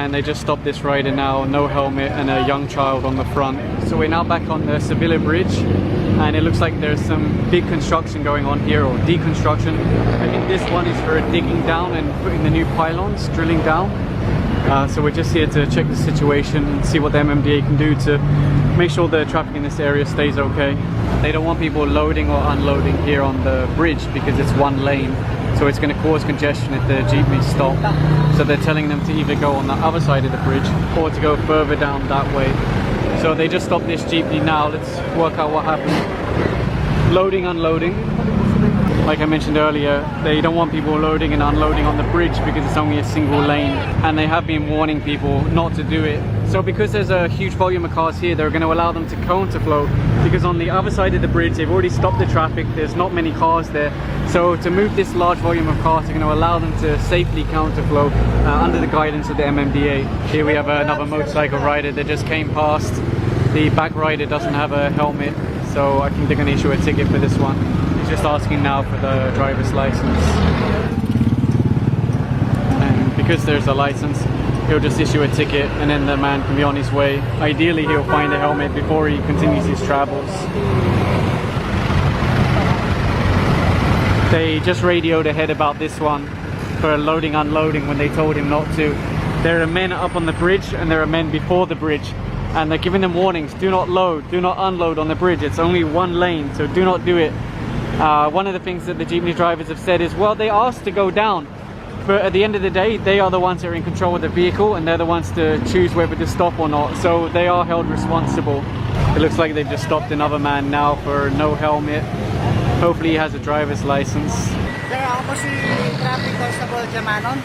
and they just stopped this rider now, no helmet and a young child on the front. So we're now back on the Sevilla Bridge, and it looks like there's some big construction going on here, or deconstruction. I think this one is for digging down and putting the new pylons, drilling down. So we're just here to check the situation and see what the MMDA can do to make sure the traffic in this area stays okay. They don't want people loading or unloading here on the bridge because it's one lane, so it's going to cause congestion if the jeepneys stop. So they're telling them to either go on the other side of the bridge or to go further down that way. So they just stopped this jeepney now. Let's work out what happened. Loading, unloading. Like I mentioned earlier, they don't want people loading and unloading on the bridge because it's only a single lane, and they have been warning people not to do it. So because there's a huge volume of cars here, they're going to allow them to counterflow, because on the other side of the bridge they've already stopped the traffic, there's not many cars there. So to move this large volume of cars, they're going to allow them to safely counterflow under the guidance of the MMDA. Here we have another motorcycle rider that just came past. The back rider doesn't have a helmet, so I think they're going to issue a ticket for this one. He's just asking now for the driver's license, and because there's a license, he'll just issue a ticket and then the man can be on his way. Ideally he'll find a helmet before he continues his travels. They just radioed ahead about this one for loading unloading when they told him not to. There are men up on the bridge and there are men before the bridge, and they're giving them warnings: do not load, do not unload on the bridge, it's only one lane, so do not do it. One of the things that the jeepney drivers have said is, well, they asked to go down, but at the end of the day they are the ones that are in control of the vehicle, and they're the ones to choose whether to stop or not, so they are held responsible. It looks like they've just stopped another man now for no helmet. Hopefully he has a driver's license. Sir, ako po si Traffic Constable Jamanon.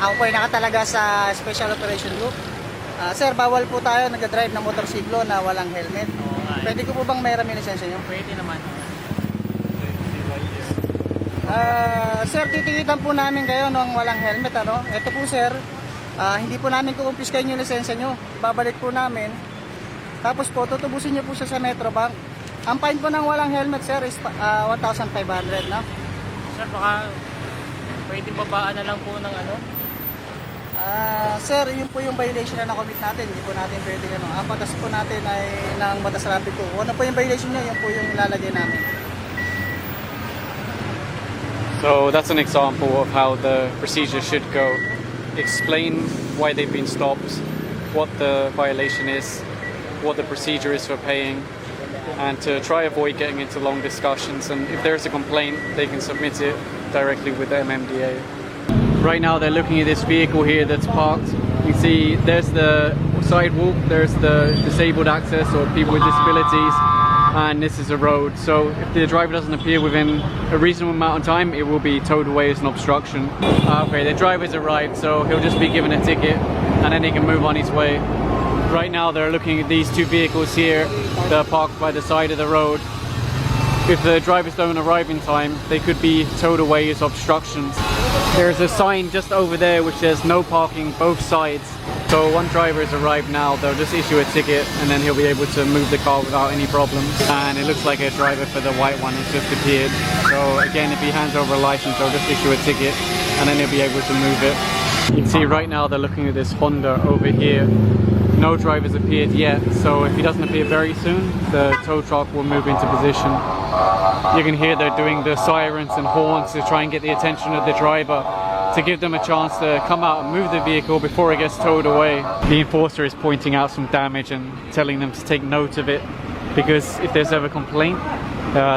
Ako po ay nakatalaga sa Special Operation Group. Sir, bawal po tayo nag-drive ng motorsiklo na walang helmet. Pwede ko po bang mayroon yung lisensya nyo? Pwede naman. Sir, titikitan po namin kayo ng walang helmet, ano? Ito po sir, hindi po namin kukumpiskahin yung lisensya nyo. Babalik po namin. Tapos po, tutubusin nyo po siya sa Metrobank. Ang fine po ng walang helmet sir is 1,500, no? Sir, baka pwede babaan na lang po ng ano? Sir, yun po yung violation na nakomit natin. Hindi po natin pwede ano. Ang batas po natin ay ng batas traffic po. Ano po yung violation nyo, yun po yung ilalagay namin. So that's an example of how the procedure should go. Explain why they've been stopped, what the violation is, what the procedure is for paying, and to try avoid getting into long discussions. And if there's a complaint, they can submit it directly with the MMDA. Right now they're looking at this vehicle here that's parked. You can see there's the sidewalk, there's the disabled access or people with disabilities, and this is a road. So if the driver doesn't appear within a reasonable amount of time, it will be towed away as an obstruction. Okay, the driver's arrived, so he'll just be given a ticket and then he can move on his way. Right now they're looking at these two vehicles here that are parked by the side of the road. If the drivers don't arrive in time, they could be towed away as obstructions. There's a sign just over there which says no parking both sides. So one driver has arrived now, they'll just issue a ticket and then he'll be able to move the car without any problems. And it looks like a driver for the white one has just appeared. So again, if he hands over a license, they'll just issue a ticket and then he'll be able to move it. You can see right now they're looking at this Honda over here. No driver's appeared yet, so if he doesn't appear very soon, the tow truck will move into position. You can hear they're doing the sirens and horns to try and get the attention of the driver, to give them a chance to come out and move the vehicle before it gets towed away. The enforcer is pointing out some damage and telling them to take note of it, because if there's ever a complaint,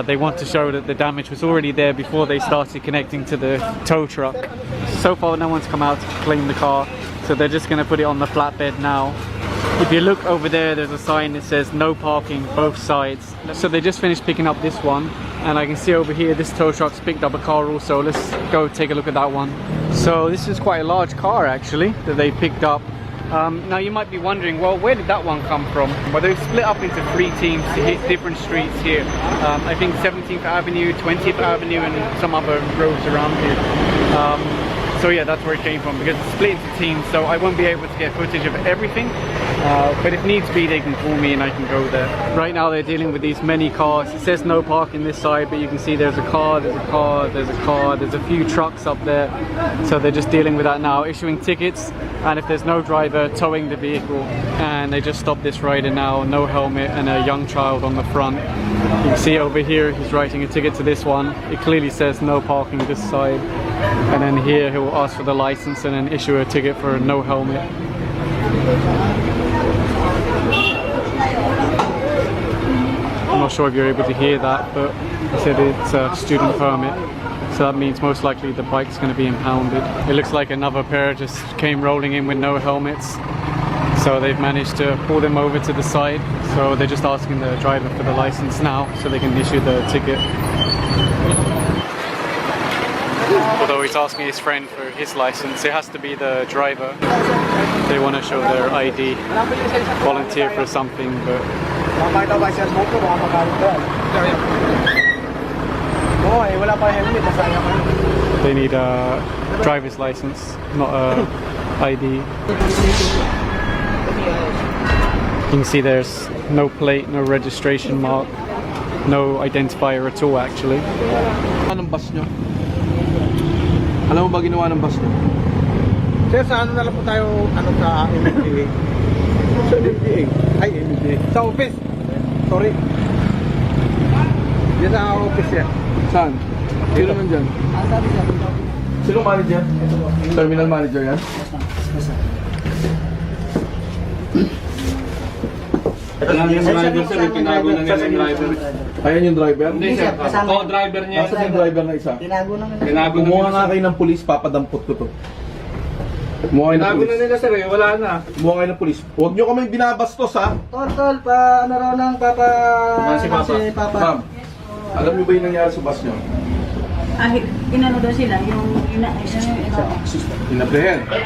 they want to show that the damage was already there before they started connecting to the tow truck. So far no one's come out to claim the car, so they're just going to put it on the flatbed now. If you look over there, there's a sign that says no parking both sides. So they just finished picking up this one, and I can see over here this tow truck's picked up a car also. Let's go take a look at that one. So this is quite a large car actually that they picked up. Now you might be wondering, well, where did that one come from? Well, they've split up into 3 teams to hit different streets here. I think 17th Avenue, 20th Avenue and some other roads around here. So yeah, that's where it came from, because it's split into teams, so I won't be able to get footage of everything, but if needs be, they can call me and I can go there. Right now they're dealing with these many cars. It says no parking this side, but you can see there's a car, there's a car, there's a car, there's a few trucks up there, so they're just dealing with that now, issuing tickets, and if there's no driver, towing the vehicle. And they just stopped this rider now, no helmet and a young child on the front. You can see over here he's writing a ticket to this one. It clearly says no parking this side, and then here he will ask for the license and then issue a ticket for no helmet. I'm not sure if you're able to hear that, but it said it's a student permit, so that means most likely the bike's going to be impounded. It looks like another pair just came rolling in with no helmets, so they've managed to pull them over to the side. So they're just asking the driver for the license now so they can issue the ticket. Although he's asking his friend for his license, it has to be the driver. They want to show their ID, volunteer for something, but they need a driver's license, not a ID. You can see there's no plate, no registration mark, no identifier at all actually. Anong bus nyo? Alam mo ba ginawa ng bus nyo? Sir, sa ano na lang po tayo, sa MMDA? Sa MMDA. Ay, MMDA. Sa office. Sorry. Yan sa office yan. Saan? Sino nandyan? Sino manager? Terminal manager yan? Ito lang yung driver sir, yung tinago na nila yung driver. Ayan yung driver? Hindi sir, co-driver niya. Nasaan yung driver na isa? Tinago na nila. Tinago na Kumuha nila. nga kayo ng pulis, papadampot ko to. Kumuha kayo ng Tinago na pulis. nila sir, wala na. Kumuha kayo ng pulis. Huwag nyo kami binabastos ha. Tol, pa, ano raw ng Papa... Si Papa. Ma'am, alam nyo ba yung nangyari sa bus nyo? Inano daw sila, yung Inaprehen. Okay.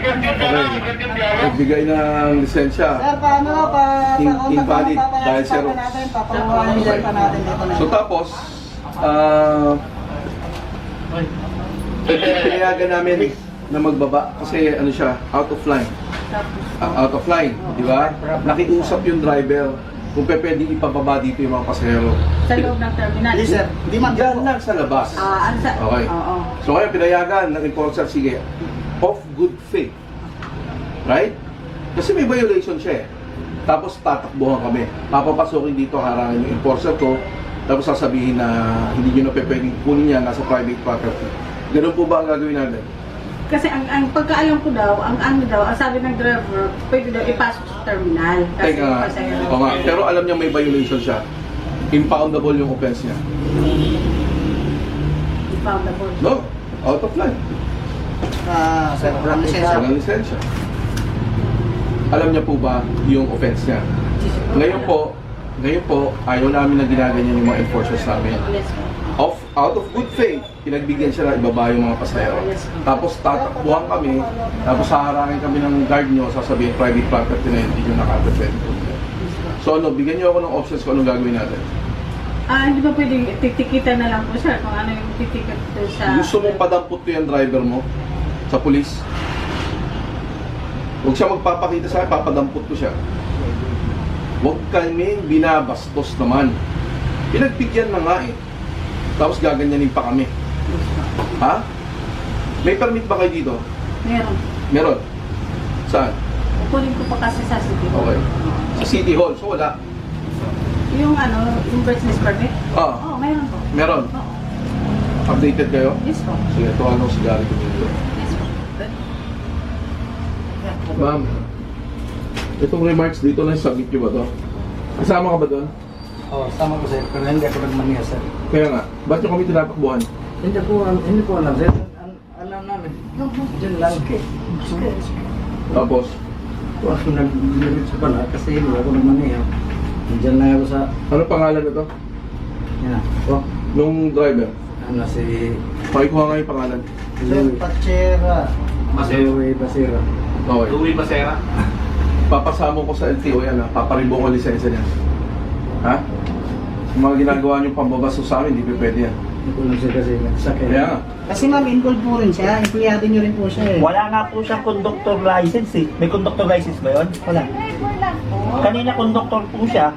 Nagbigay ng lisensya. Sir, paano raw, Invalid dahil zero. Papawalan pa natin dito na. So tapos, pinayagan namin na magbaba kasi ano siya, out of line. Out of line, di ba? Nakiusap yung driver kung pwedeng ipababa dito yung mga pasahero. sa loob ng terminal. Hindi, sir. Hindi man Diyan lang sa labas. Okay. Oo. So kaya pinayagan ng enforcer, sige, of good faith. Right? Kasi may violation siya eh. Tapos tatakbuhan kami. Papapasukin dito, harangin yung enforcer ko. Tapos sasabihin na hindi nyo na pwedeng kunin niya, nasa private property. Ganun po ba ang gagawin natin? Kasi ang pagkaalam ko daw, ang sabi ng driver, pwede daw ipasok sa terminal. Kasi Teka nga. pasahero. Oo nga. Pero alam niya may violation siya. Impoundable yung offense niya. Impoundable. No, out of line. Sir, walang lisensya. Walang lisensya. Alam niya po ba yung offense niya? Ngayon po, ayaw namin na ginaganyan yung mga enforcers namin. Out of good faith, pinagbigyan siya na ibaba yung mga pasahero. Tapos tatakbuhan kami, tapos haharangin kami ng guard nyo, sasabihin private property na hindi nyo nakapagpwede. So ano, bigyan nyo ako ng options kung anong gagawin natin. Hindi ba pwedeng titikitan na lang po sir kung ano yung titikat po sa... Gusto mong padampot ko yung driver mo sa pulis? Huwag siya magpapakita sa akin, papadampot ko siya. Huwag kaming binabastos naman. Pinagbigyan na nga eh. Tapos gaganyanin pa kami. Ha? May permit ba kayo dito? Meron. Meron. Saan? Kukunin ko pa kasi sa city hall. Okay. Sa City Hall, so wala. Yung yung business permit? Ah, Oo, meron po. meron. Oo. Updated kayo? Yes po. Sige, ito anong sigari ko dito. Yes po. Ma'am, itong remarks dito na submit nyo ba to? Kasama ka ba doon? Oo, sama ko sir, pero hindi ako nagmaniya sir. Kaya nga, ba't nyo kami tinatakbuhan? Hindi po alam sir. Alam namin. Diyan lang. Tapos, Ako nag-limit sa pala kasi hindi ako nagmaniya. Diyan lang ako sa... ano pangalan nito? Yan. Oh, Nung driver? ano si... Pakikuha nga yung pangalan. Sir, Pachera. Masero. Basira. Okay. Louis Basera. Papasama ko sa LTO yan ha. Paparibo ko lisensya niya. Ha? Yung mga ginagawa niyong pambabaso sa amin, hindi pa pwede yan. Kaya, Kasi ma'am, involved po rin siya. Empleyado nyo rin po siya eh. Wala nga po siyang conductor license eh. May conductor license ba yun? Wala. Kanina conductor po siya.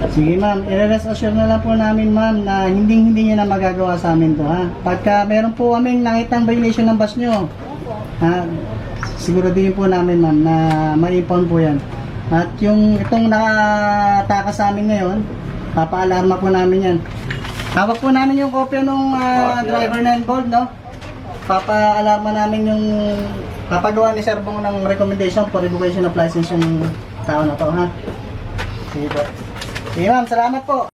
Sige ma'am, i-rest assure na lang po namin ma'am na hindi niya na magagawa sa amin to ha. Pagka meron po kaming nakitang violation ng bus nyo, ha, siguraduhin po namin ma'am na ma-impound po yan. At yung itong nakataka sa amin ngayon, papaalarma po namin yan. Hawak po namin yung kopya ng driver na involved, no? Papaalarma namin yung papagawa ni Sir Bong ng recommendation for revocation of license yung tao na to, ha? Sige po. Sige ma'am, salamat po.